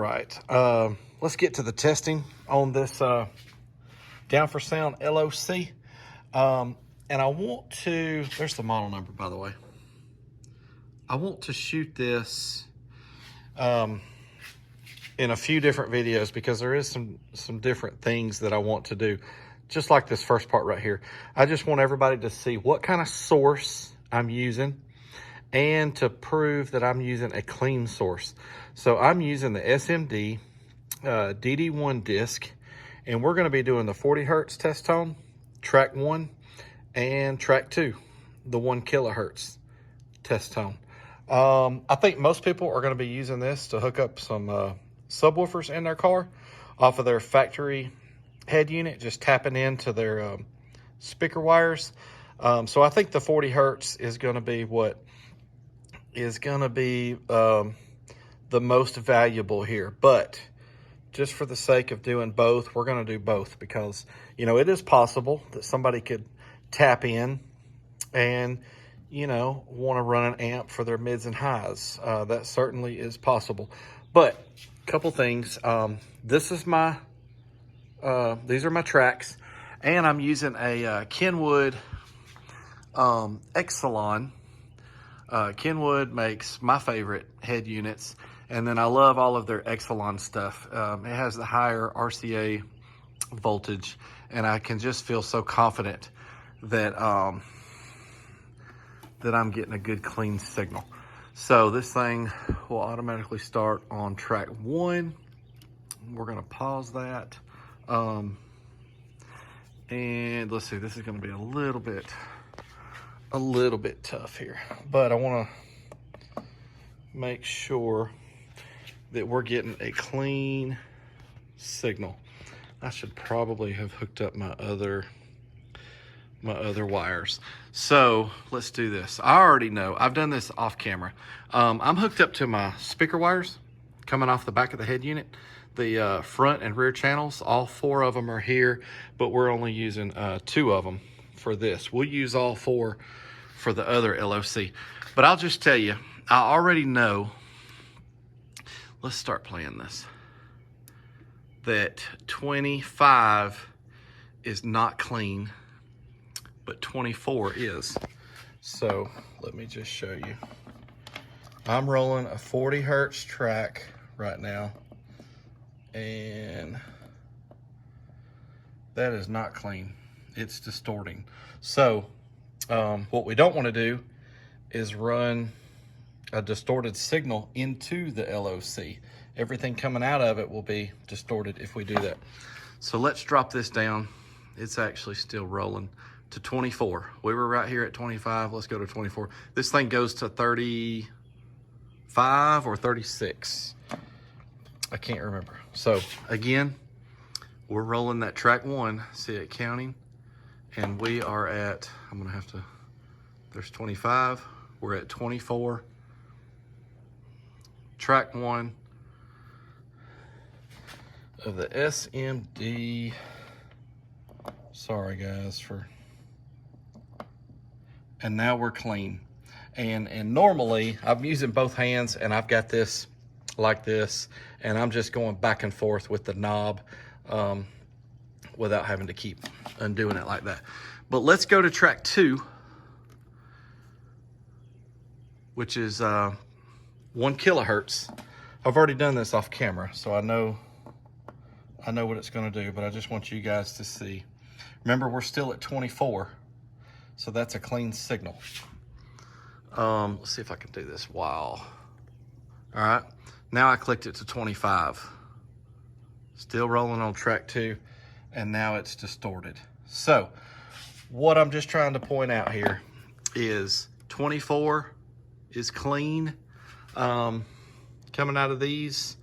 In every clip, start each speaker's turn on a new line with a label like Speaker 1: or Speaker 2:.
Speaker 1: right, let's get to the testing on this Down for Sound LOC. And I want to, there's the model number, by the way. I want to shoot this in a few different videos because there is some different things that I want to do. Just like this first part right here. I just want everybody to see what kind of source I'm using and to prove that I'm using a clean source. So I'm using the SMD DD1 disc, and we're gonna be doing the 40 Hertz test tone, track 1, and track 2, the 1 kilohertz test tone. I think most people are gonna be using this to hook up some subwoofers in their car off of their factory head unit, just tapping into their speaker wires. So I think the 40 Hertz is gonna be what is gonna be the most valuable here. But just for the sake of doing both, we're gonna do both because, you know, it is possible that somebody could tap in and, you know, wanna run an amp for their mids and highs. That certainly is possible. But a couple things, this is my, these are my tracks, and I'm using a Kenwood Exelon. Kenwood makes my favorite head units, and then I love all of their Exelon stuff. It has the higher RCA voltage, and I can just feel so confident that that I'm getting a good clean signal. So this thing will automatically start on track 1. We're gonna pause that. And let's see, this is gonna be a little bit tough here, but I wanna make sure that we're getting a clean signal. I should probably have hooked up my other wires. So let's do this. I already know, I've done this off camera. I'm hooked up to my speaker wires coming off the back of the head unit. The front and rear channels, all 4 of them are here, but we're only using 2 of them for this. We'll use all 4 for the other LOC. But I'll just tell you, I already know, let's start playing this, that 25 is not clean, but 24 is. So let me just show you. I'm rolling a 40 Hertz track right now, and that is not clean. It's distorting. So what we don't want to do is run a distorted signal into the LOC. Everything coming out of it will be distorted if we do that. So let's drop this down. It's actually still rolling to 24. We were right here at 25. Let's go to 24. This thing goes to 35 or 36. I can't remember. So again, we're rolling that track 1, see it counting, and we are at, I'm gonna have to, there's 25, we're at 24. Track 1 of the SMD, sorry guys and now we're clean. And normally I'm using both hands, and I've got this like this, and I'm just going back and forth with the knob without having to keep undoing it like that. But let's go to track 2, which is 1 kilohertz. I've already done this off camera, so I know what it's gonna do, but I just want you guys to see. Remember, we're still at 24, so that's a clean signal. Let's see if I can do this while. All right, now I clicked it to 25. Still rolling on track 2, and now it's distorted. So what I'm just trying to point out here is 24 is clean coming out of these.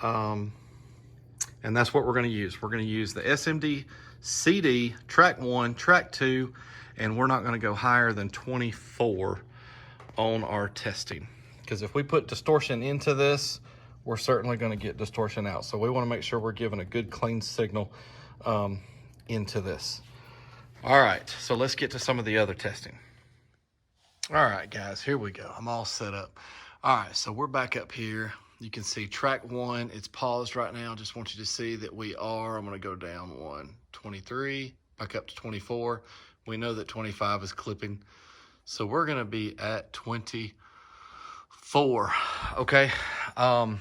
Speaker 1: And that's what we're gonna use. We're gonna use the SMD CD, track 1, track 2, and we're not gonna go higher than 24 on our testing. Because if we put distortion into this, we're certainly gonna get distortion out. So we wanna make sure we're giving a good clean signal into this. All right, so let's get to some of the other testing. All right, guys, here we go. I'm all set up. All right, so we're back up here You can see track 1, it's paused right now. Just want you to see that I'm gonna go down 1, 23, back up to 24. We know that 25 is clipping. So we're gonna be at 24, okay? I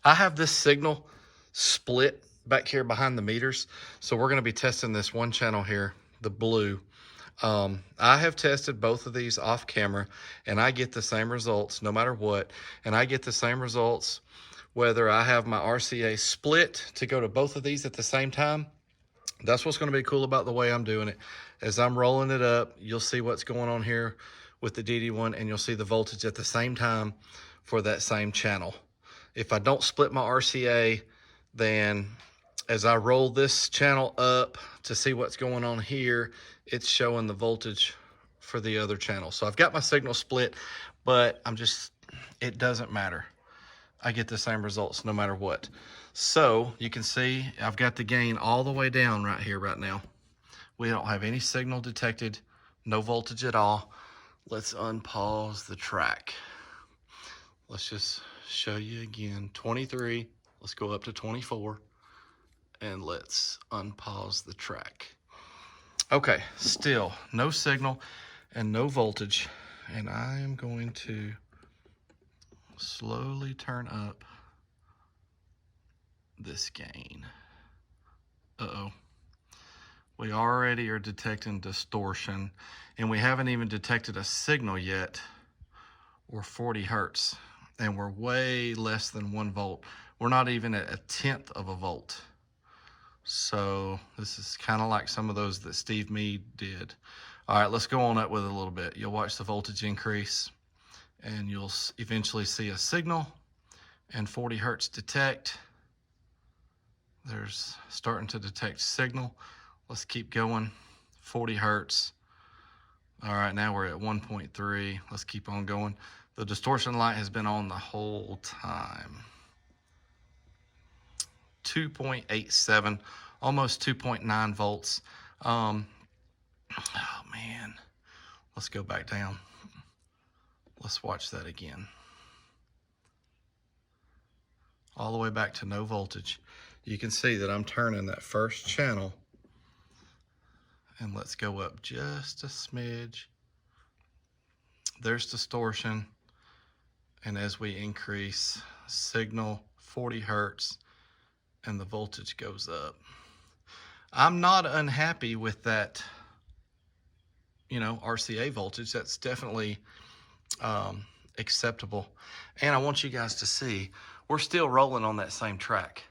Speaker 1: have this signal split back here behind the meters. So we're gonna be testing this one channel here, the blue. I have tested both of these off camera and I get the same results no matter what. And I get the same results whether I have my RCA split to go to both of these at the same time. That's what's going to be cool about the way I'm doing it. As I'm rolling it up, you'll see what's going on here with the DD1 and you'll see the voltage at the same time for that same channel. If I don't split my RCA, then as I roll this channel up to see what's going on here, it's showing the voltage for the other channel. So I've got my signal split, but it doesn't matter. I get the same results no matter what. So you can see I've got the gain all the way down right here right now. We don't have any signal detected, no voltage at all. Let's unpause the track. Let's just show you again, 23, let's go up to 24. And let's unpause the track. Okay, still no signal and no voltage. And I am going to slowly turn up this gain. Uh-oh. We already are detecting distortion and we haven't even detected a signal yet or 40 hertz. And we're way less than 1 volt. We're not even at 1/10 of a volt. So this is kind of like some of those that Steve Meade did. All right, let's go on up with it a little bit. You'll watch the voltage increase and you'll eventually see a signal and 40 hertz detect. There's starting to detect signal. Let's keep going, 40 hertz. All right, now we're at 1.3. Let's keep on going. The distortion light has been on the whole time. 2.87, almost 2.9 volts. Oh man, let's go back down. Let's watch that again. All the way back to no voltage. You can see that I'm turning that first channel and let's go up just a smidge. There's distortion. And as we increase signal, 40 hertz, and the voltage goes up. I'm not unhappy with that, RCA voltage. That's definitely acceptable. And I want you guys to see, we're still rolling on that same track.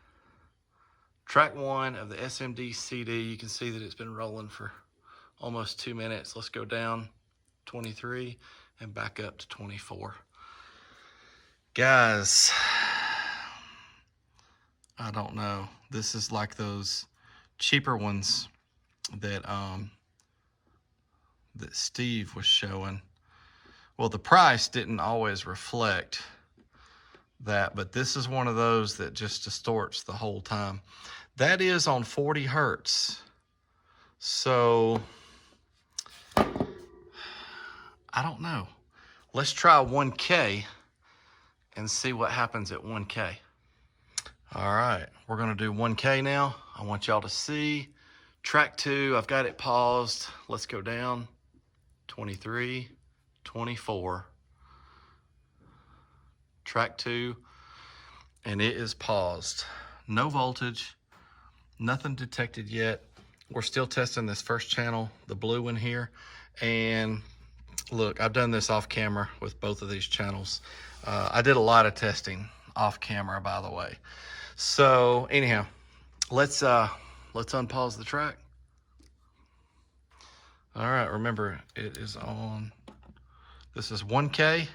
Speaker 1: Track 1 of the SMD CD, you can see that it's been rolling for almost 2 minutes. Let's go down 23 and back up to 24. Guys, I don't know. This is like those cheaper ones that that Steve was showing. Well, the price didn't always reflect that, but this is one of those that just distorts the whole time. That is on 40 hertz. So I don't know. Let's try 1K and see what happens at 1K. All right, we're gonna do 1K now. I want y'all to see track 2. I've got it paused. Let's go down 23, 24. Track 2, and it is paused. No voltage, nothing detected yet. We're still testing this first channel, the blue one here. And look, I've done this off camera with both of these channels. I did a lot of testing off camera, by the way. So anyhow, let's unpause the track. All right, remember it is on. This is 1K.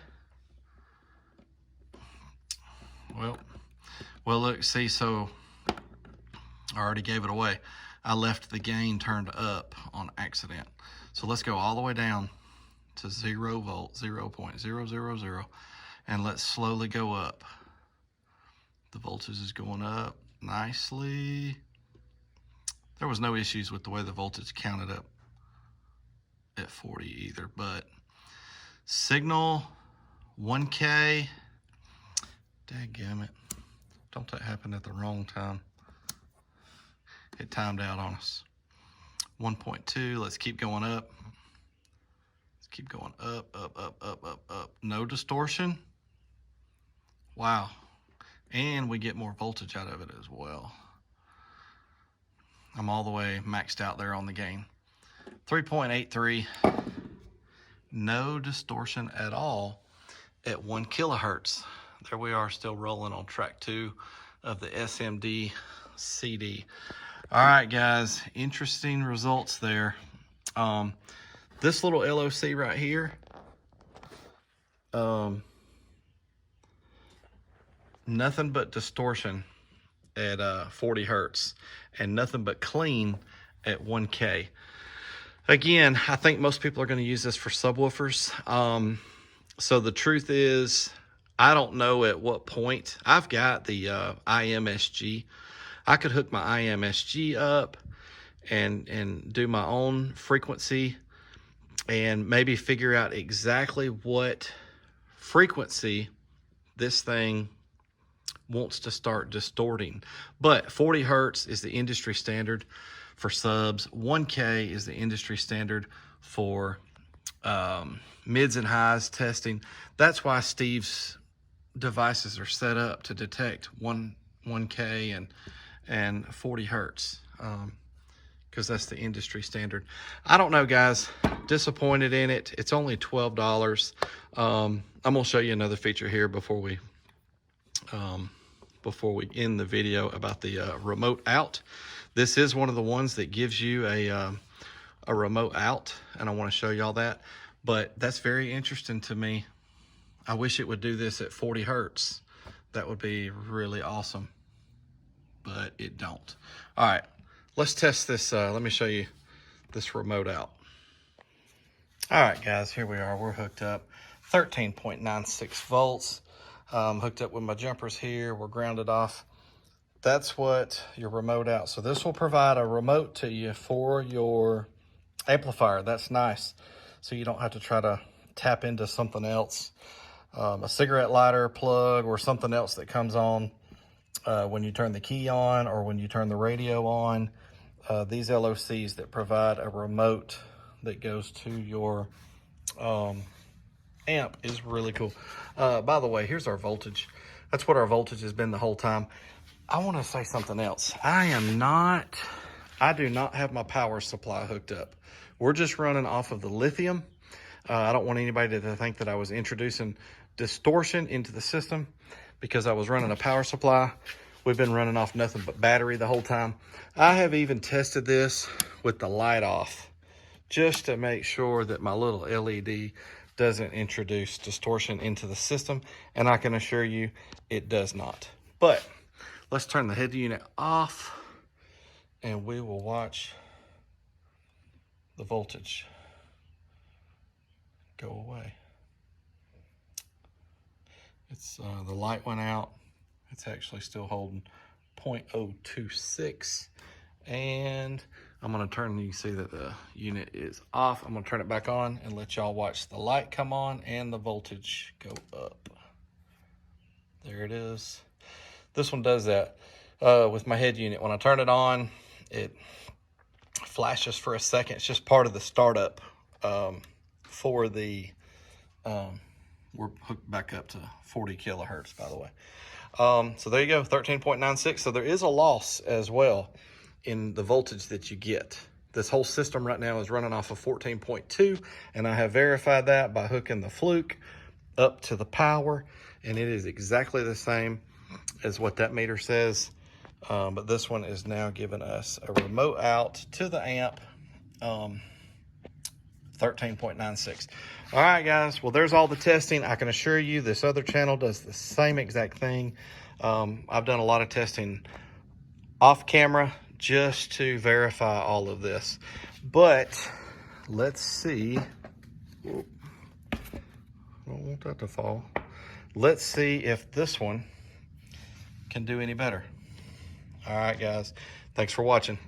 Speaker 1: Well, look, see, so I already gave it away. I left the gain turned up on accident. So let's go all the way down to 0 volt, 0.000, and let's slowly go up. The voltage is going up nicely. There was no issues with the way the voltage counted up at 40 either, but signal 1K, Dadgummit. Don't that happen at the wrong time? It timed out on us. 1.2, let's keep going up. Let's keep going up, up, up, up, up, up. No distortion. Wow. And we get more voltage out of it as well. I'm all the way maxed out there on the gain. 3.83, no distortion at all at 1 kilohertz. There we are, still rolling on track 2 of the SMD CD. All right, guys, interesting results there. This little LOC right here, nothing but distortion at 40 hertz and nothing but clean at 1K. Again, I think most people are going to use this for subwoofers. So the truth is, I don't know at what point. I've got the IMSG. I could hook my IMSG up and do my own frequency and maybe figure out exactly what frequency this thing wants to start distorting. But 40 hertz is the industry standard for subs. 1K is the industry standard for mids and highs testing. That's why Steve's devices are set up to detect 1K and 40 hertz, because that's the industry standard. I don't know, guys. Disappointed in it. It's only $12. I'm gonna show you another feature here before we end the video about the remote out. This is one of the ones that gives you a remote out, and I want to show y'all that. But that's very interesting to me. I wish it would do this at 40 hertz. That would be really awesome, but it don't. All right, let's test this. Let me show you this remote out. All right, guys, here we are. We're hooked up. 13.96 volts. Hooked up with my jumpers here. We're grounded off. That's what your remote out. So this will provide a remote to you for your amplifier. That's nice. So you don't have to try to tap into something else. A cigarette lighter plug or something else that comes on when you turn the key on or when you turn the radio on. These LOCs that provide a remote that goes to your amp is really cool. By the way, here's our voltage. That's what our voltage has been the whole time. I want to say something else. I do not have my power supply hooked up. We're just running off of the lithium. I don't want anybody to think that I was introducing distortion into the system because I was running a power supply. We've been running off nothing but battery the whole time. I have even tested this with the light off just to make sure that my little LED doesn't introduce distortion into the system, and I can assure you it does not. But let's turn the head unit off and we will watch the voltage go away. It's the light went out. It's actually still holding 0.026, and I'm going to turn, you can see that the unit is off. I'm going to turn it back on and let y'all watch the light come on and the voltage go up. There it is. This one does that with my head unit. When I turn it on, it flashes for a second. It's just part of the startup for the, we're hooked back up to 40 kilohertz, by the way. So there you go, 13.96. So there is a loss as well in the voltage that you get. This whole system right now is running off of 14.2, and I have verified that by hooking the fluke up to the power, and it is exactly the same as what that meter says. But this one is now giving us a remote out to the amp, 13.96. All right, guys. Well, there's all the testing. I can assure you this other channel does the same exact thing. I've done a lot of testing off camera just to verify all of this. But let's see. Whoop. I don't want that to fall. Let's see if this one can do any better. All right, guys. Thanks for watching.